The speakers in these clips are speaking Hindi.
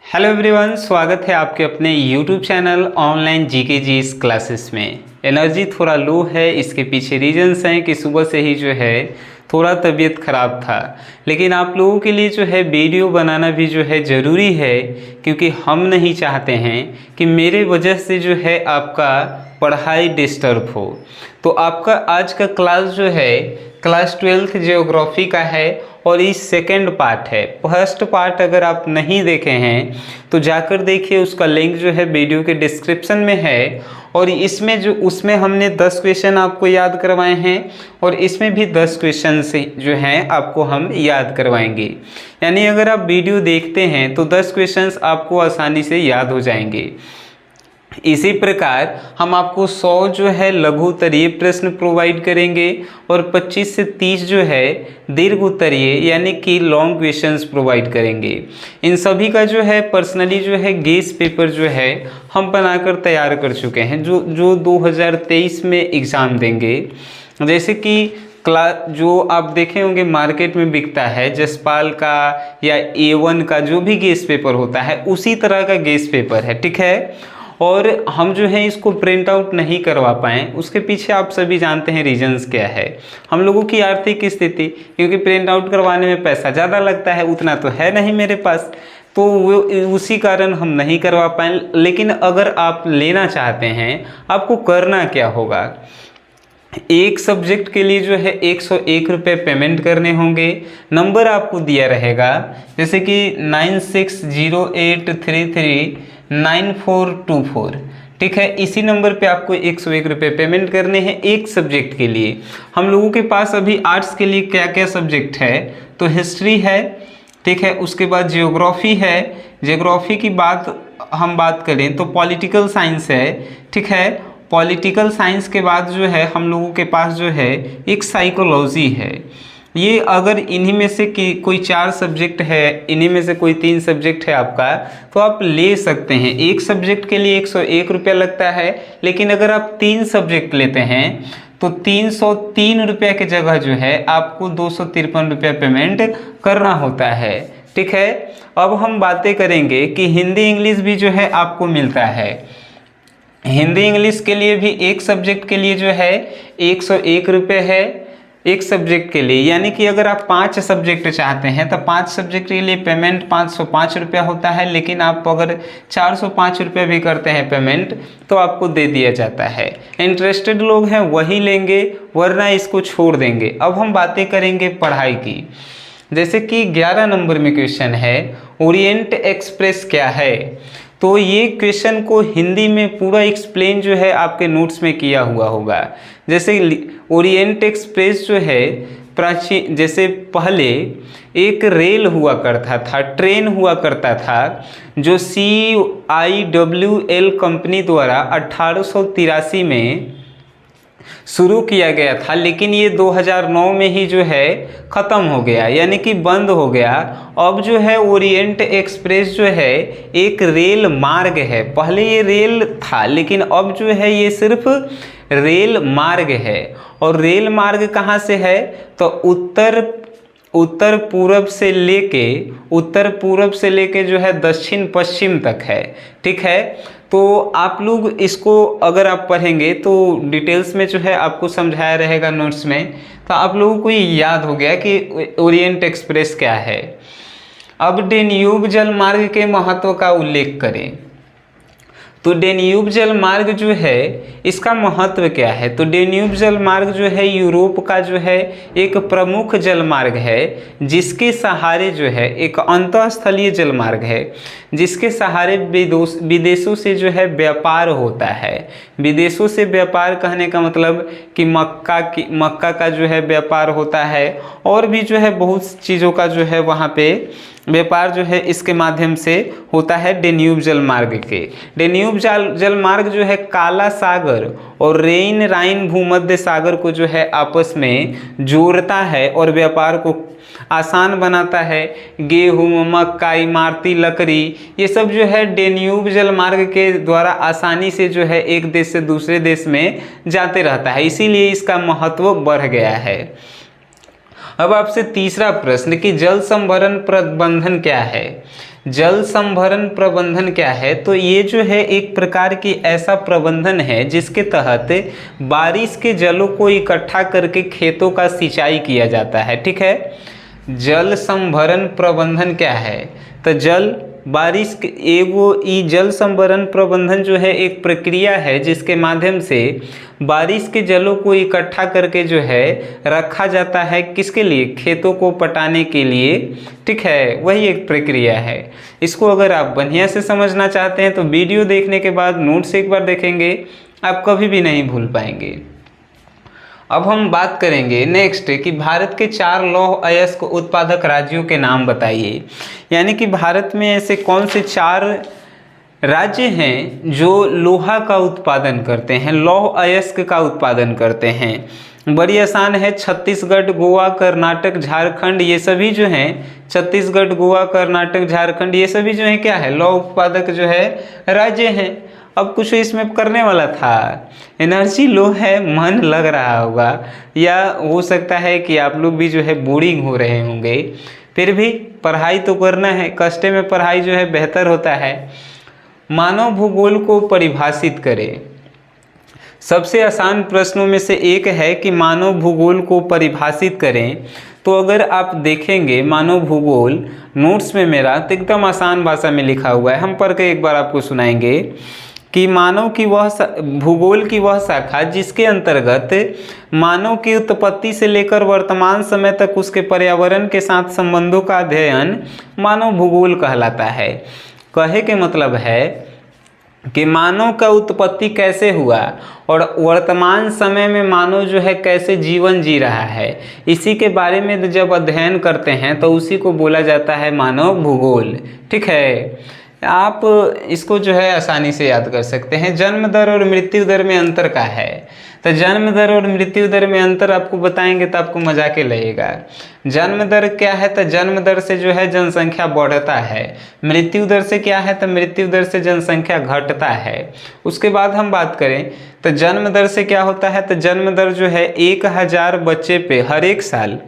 हेलो एवरीवन, स्वागत है आपके अपने यूट्यूब चैनल ऑनलाइन जीके जीस क्लासेस में। एनर्जी थोड़ा लो है, इसके पीछे रीजंस हैं कि सुबह से ही जो है थोड़ा तबीयत ख़राब था, लेकिन आप लोगों के लिए जो है वीडियो बनाना भी जो है ज़रूरी है, क्योंकि हम नहीं चाहते हैं कि मेरे वजह से जो है आपका पढ़ाई डिस्टर्ब हो। तो आपका आज का क्लास जो है क्लास 12th ज्योग्राफी का है और ये सेकंड पार्ट है। फर्स्ट पार्ट अगर आप नहीं देखे हैं तो जाकर देखिए, उसका लिंक जो है वीडियो के डिस्क्रिप्शन में है। और इसमें उसमें हमने 10 क्वेश्चन आपको याद करवाए हैं और इसमें भी 10 क्वेश्चन से जो हैं आपको हम याद करवाएंगे। यानी अगर आप वीडियो देखते हैं तो 10 क्वेश्चंस आपको आसानी से याद हो जाएंगे। इसी प्रकार हम आपको 100 जो है लघु उत्तरीय प्रश्न प्रोवाइड करेंगे और 25 से 30 जो है दीर्घ उत्तरीय यानी कि लॉन्ग क्वेश्चंस प्रोवाइड करेंगे। इन सभी का जो है पर्सनली जो है गेस पेपर जो है हम बनाकर तैयार कर चुके हैं, जो 2023 में एग्ज़ाम देंगे। जैसे कि जो आप देखे होंगे मार्केट में बिकता है जसपाल का या A1 का जो भी गेस पेपर होता है, उसी तरह का गेस पेपर है, ठीक है। और हम जो है इसको प्रिंट आउट नहीं करवा पाएँ, उसके पीछे आप सभी जानते हैं रीजंस क्या है। हम लोगों की आर्थिक स्थिति, क्योंकि प्रिंट आउट करवाने में पैसा ज़्यादा लगता है, उतना तो है नहीं मेरे पास, तो वो उसी कारण हम नहीं करवा पाए। लेकिन अगर आप लेना चाहते हैं, आपको करना क्या होगा, एक सब्जेक्ट के लिए जो है 101 रुपये पेमेंट करने होंगे। नंबर आपको दिया रहेगा जैसे कि 9608339424, ठीक है। इसी नंबर पे आपको 101 रुपये पेमेंट करने हैं एक सब्जेक्ट के लिए। हम लोगों के पास अभी आर्ट्स के लिए क्या क्या सब्जेक्ट है, तो हिस्ट्री है, ठीक है। उसके बाद जियोग्राफी है, जियोग्राफी की हम बात करें तो पॉलिटिकल साइंस है, ठीक है। पॉलिटिकल साइंस के बाद जो है हम लोगों के पास जो है एक साइकोलॉजी है। ये अगर इन्हीं में से कोई 4 सब्जेक्ट है, इन्हीं में से कोई 3 सब्जेक्ट है आपका, तो आप ले सकते हैं। एक सब्जेक्ट के लिए 101 रुपया लगता है, लेकिन अगर आप 3 सब्जेक्ट लेते हैं तो 303 रुपये की जगह जो है आपको 253 रुपया पेमेंट करना होता है, ठीक है। अब हम बातें करेंगे कि हिंदी इंग्लिश भी जो है आपको मिलता है। हिंदी इंग्लिश के लिए भी एक सब्जेक्ट के लिए जो है 101 रुपये है एक सब्जेक्ट के लिए। यानी कि अगर आप 5 सब्जेक्ट चाहते हैं तो 5 सब्जेक्ट के लिए पेमेंट 505 रुपया होता है, लेकिन आप अगर 405 रुपये भी करते हैं पेमेंट तो आपको दे दिया जाता है। इंटरेस्टेड लोग हैं वही लेंगे, वरना इसको छोड़ देंगे। अब हम बातें करेंगे पढ़ाई की। जैसे कि 11 नंबर में क्वेश्चन है, ओरिएंट एक्सप्रेस क्या है। तो ये क्वेश्चन को हिंदी में पूरा एक्सप्लेन जो है आपके नोट्स में किया हुआ होगा। जैसे ओरिएंट एक्सप्रेस जो है प्राचीन, जैसे पहले एक रेल हुआ करता था, ट्रेन हुआ करता था, जो CIWL कंपनी द्वारा 1883 में शुरू किया गया था, लेकिन ये 2009 में ही जो है ख़त्म हो गया, यानी कि बंद हो गया। अब जो है ओरिएंट एक्सप्रेस जो है एक रेल मार्ग है। पहले ये रेल था, लेकिन अब जो है ये सिर्फ रेल मार्ग है। और रेल मार्ग कहाँ से है, तो उत्तर पूरब से लेके जो है दक्षिण पश्चिम तक है, ठीक है। तो आप लोग इसको अगर आप पढ़ेंगे तो डिटेल्स में जो है आपको समझाया रहेगा नोट्स में, तो आप लोगों को ये याद हो गया कि ओरिएंट एक्सप्रेस क्या है। अब डेन्यूब जल मार्ग के महत्व का उल्लेख करें। तो डेन्यूब जल मार्ग जो है इसका महत्व क्या है, तो डेन्यूब जल मार्ग जो है यूरोप का जो है एक प्रमुख जल मार्ग है, जिसके सहारे जो है एक अंतःस्थलीय जल मार्ग है, जिसके सहारे विदेशों से जो है व्यापार होता है। विदेशों से व्यापार कहने का मतलब कि मक्का का जो है व्यापार होता है, और भी जो है बहुत चीज़ों का जो है वहाँ पे व्यापार जो है इसके माध्यम से होता है डेन्यूब जल मार्ग के। डेन्यूब जल मार्ग जो है काला सागर और राइन भूमध्य सागर को जो है आपस में जोड़ता है और व्यापार को आसान बनाता है। गेहूँ, मक्का, इमारती लकड़ी, ये सब जो है डेन्यूब जल मार्ग के द्वारा आसानी से जो है एक देश से दूसरे देश में जाते रहता है, इसीलिए इसका महत्व बढ़ गया है। अब आपसे तीसरा प्रश्न कि जल संभरण प्रबंधन क्या है। जल संभरण प्रबंधन क्या है, तो ये जो है एक प्रकार की ऐसा प्रबंधन है जिसके तहत बारिश के जलों को इकट्ठा करके खेतों का सिंचाई किया जाता है। ठीक है, जल संभरण प्रबंधन क्या है, तो जल संभरण प्रबंधन जो है एक प्रक्रिया है जिसके माध्यम से बारिश के जलों को इकट्ठा करके जो है रखा जाता है, किसके लिए, खेतों को पटाने के लिए। ठीक है, वही एक प्रक्रिया है। इसको अगर आप बढ़िया से समझना चाहते हैं तो वीडियो देखने के बाद नोट्स एक बार देखेंगे, आप कभी भी नहीं भूल पाएंगे। अब हम बात करेंगे नेक्स्ट कि भारत के 4 लौह अयस्क उत्पादक राज्यों के नाम बताइए। यानी कि भारत में ऐसे कौन से 4 राज्य हैं जो लोहा का उत्पादन करते हैं, लौह अयस्क का उत्पादन करते हैं। बड़ी आसान है, छत्तीसगढ़, गोवा, कर्नाटक, झारखंड, ये सभी जो हैं, छत्तीसगढ़, गोवा, कर्नाटक, झारखंड, ये सभी जो है क्या है, लौह उत्पादक जो है राज्य हैं। अब कुछ इसमें करने वाला था, एनर्जी लो है, मन लग रहा होगा, या हो सकता है कि आप लोग भी जो है बोरिंग हो रहे होंगे, फिर भी पढ़ाई तो करना है, कष्टे में पढ़ाई जो है बेहतर होता है। मानव भूगोल को परिभाषित करें। सबसे आसान प्रश्नों में से एक है कि मानव भूगोल को परिभाषित करें। तो अगर आप देखेंगे मानव भूगोल नोट्स में मेरा, तो एकदम आसान भाषा में लिखा हुआ है, हम पढ़ के एक बार आपको सुनाएंगे कि मानव की भूगोल की वह शाखा जिसके अंतर्गत मानव की उत्पत्ति से लेकर वर्तमान समय तक उसके पर्यावरण के साथ संबंधों का अध्ययन मानव भूगोल कहलाता है। कहे के मतलब है कि मानव का उत्पत्ति कैसे हुआ और वर्तमान समय में मानव जो है कैसे जीवन जी रहा है, इसी के बारे में जब अध्ययन करते हैं तो उसी को बोला जाता है मानव भूगोल। ठीक है, आप इसको जो है आसानी से याद कर सकते हैं। जन्म दर और मृत्यु दर में अंतर का है, तो जन्म दर और मृत्यु दर में अंतर आपको बताएंगे तो आपको मजाक ही लगेगा। जन्म दर क्या है, तो जन्म दर से जो है जनसंख्या बढ़ता है। मृत्यु दर से क्या है, तो मृत्यु दर से जनसंख्या घटता है। उसके बाद हम बात करें तो जन्म दर से क्या होता है, तो जन्म दर जो है 1000 बच्चे पे हर एक साल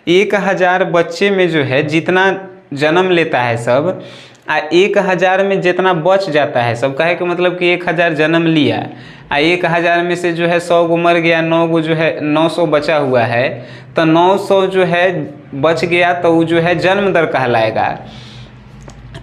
1000 बच्चे में जो है जितना जन्म लेता है सब, 1000 में जितना बच जाता है सब, कहे कि मतलब कि 1000 जन्म लिया, 1000 में से जो है 100 गो मर गया, 9 गो जो है 900 बचा हुआ है, तो 900 जो है बच गया तो वो जो है जन्म दर कहलाएगा।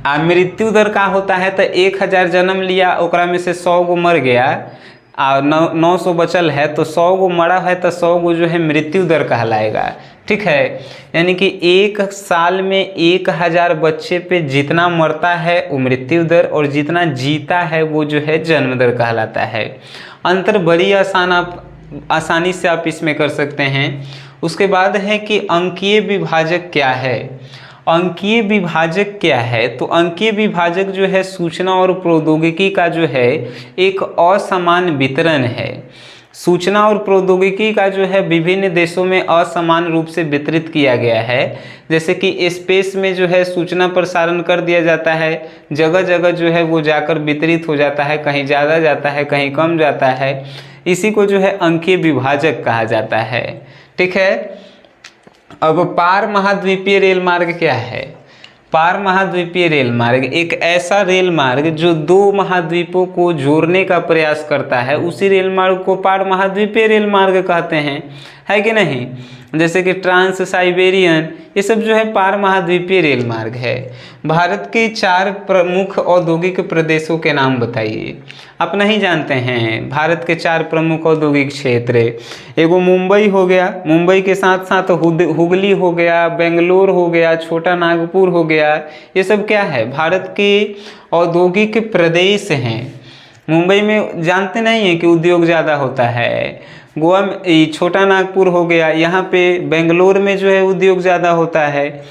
आ मृत्यु दर का होता है तो 1000 जन्म लिया, ओकरा में से 100 गो मर गया, 900 बचल है, तो 100 गो मरा है तो 100 गो जो है मृत्यु दर कहलाएगा। ठीक है, यानी कि एक साल में 1000 बच्चे पे जितना मरता है वो मृत्यु दर, और जितना जीता है वो जो है जन्म दर कहलाता है। अंतर बड़ी आसानी से आप इसमें कर सकते हैं। उसके बाद है कि अंकीय विभाजक क्या है। अंकीय विभाजक क्या है, तो अंकीय विभाजक जो है सूचना और प्रौद्योगिकी का जो है एक असमान वितरण है। सूचना और प्रौद्योगिकी का जो है विभिन्न देशों में असमान रूप से वितरित किया गया है। जैसे कि स्पेस में जो है सूचना प्रसारण कर दिया जाता है, जगह जगह जो है वो जाकर वितरित हो जाता है, कहीं ज़्यादा जाता है कहीं कम जाता है, इसी को जो है अंकीय विभाजक कहा जाता है। ठीक है, अब पार महाद्वीपीय रेल मार्ग क्या है। पार महाद्वीपीय रेल मार्ग एक ऐसा रेल मार्ग जो 2 महाद्वीपों को जोड़ने का प्रयास करता है, उसी रेल मार्ग को पार महाद्वीपीय रेल मार्ग कहते हैं, है कि नहीं। जैसे कि ट्रांस साइबेरियन, ये सब जो है पार महाद्वीपीय रेल मार्ग है। भारत के 4 प्रमुख औद्योगिक प्रदेशों के नाम बताइए। आप नहीं जानते हैं भारत के 4 प्रमुख औद्योगिक क्षेत्र, एगो मुंबई हो गया, मुंबई के साथ साथ हुगली हो गया, बेंगलोर हो गया, छोटा नागपुर हो गया, ये सब क्या है, भारत के औद्योगिक प्रदेश हैं। मुंबई में जानते नहीं हैं कि उद्योग ज़्यादा होता है। गोवा में छोटा नागपुर हो गया, यहाँ पे बेंगलोर में जो है उद्योग ज़्यादा होता है।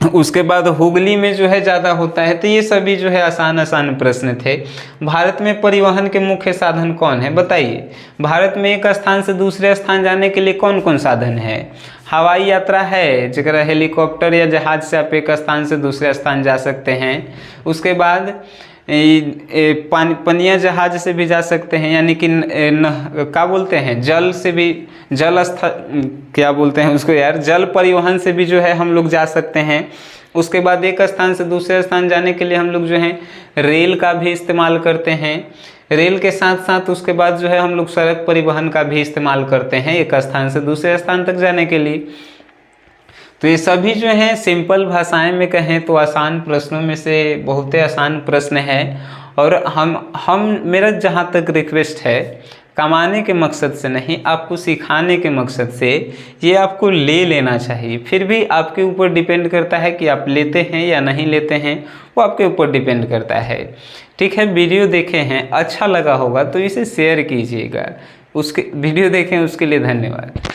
उसके बाद हुगली में जो है ज़्यादा होता है। तो ये सभी जो है आसान प्रश्न थे। भारत में परिवहन के मुख्य साधन कौन है, बताइए। भारत में एक स्थान से दूसरे स्थान जाने के लिए कौन कौन साधन है। हवाई यात्रा है, जगह हेलीकॉप्टर या जहाज से आप एक स्थान से दूसरे स्थान जा सकते हैं। उसके बाद पनिया जहाज से भी जा सकते हैं, यानी कि क्या बोलते हैं, जल से भी, क्या बोलते हैं उसको यार, जल परिवहन से भी जो है हम लोग जा सकते हैं। उसके बाद एक स्थान से दूसरे स्थान जाने के लिए हम लोग जो है रेल का भी इस्तेमाल करते हैं। रेल के साथ साथ उसके बाद जो है हम लोग सड़क परिवहन का भी इस्तेमाल करते हैं एक स्थान से दूसरे स्थान तक जाने के लिए। तो ये सभी जो हैं सिंपल भाषाएं में कहें तो आसान प्रश्नों में से बहुत ही आसान प्रश्न है। और हम मेरा जहाँ तक रिक्वेस्ट है, कमाने के मकसद से नहीं, आपको सिखाने के मकसद से ये आपको ले लेना चाहिए। फिर भी आपके ऊपर डिपेंड करता है कि आप लेते हैं या नहीं लेते हैं, वो आपके ऊपर डिपेंड करता है। ठीक है, वीडियो देखे हैं, अच्छा लगा होगा तो इसे शेयर कीजिएगा। उसके वीडियो देखें उसके लिए धन्यवाद।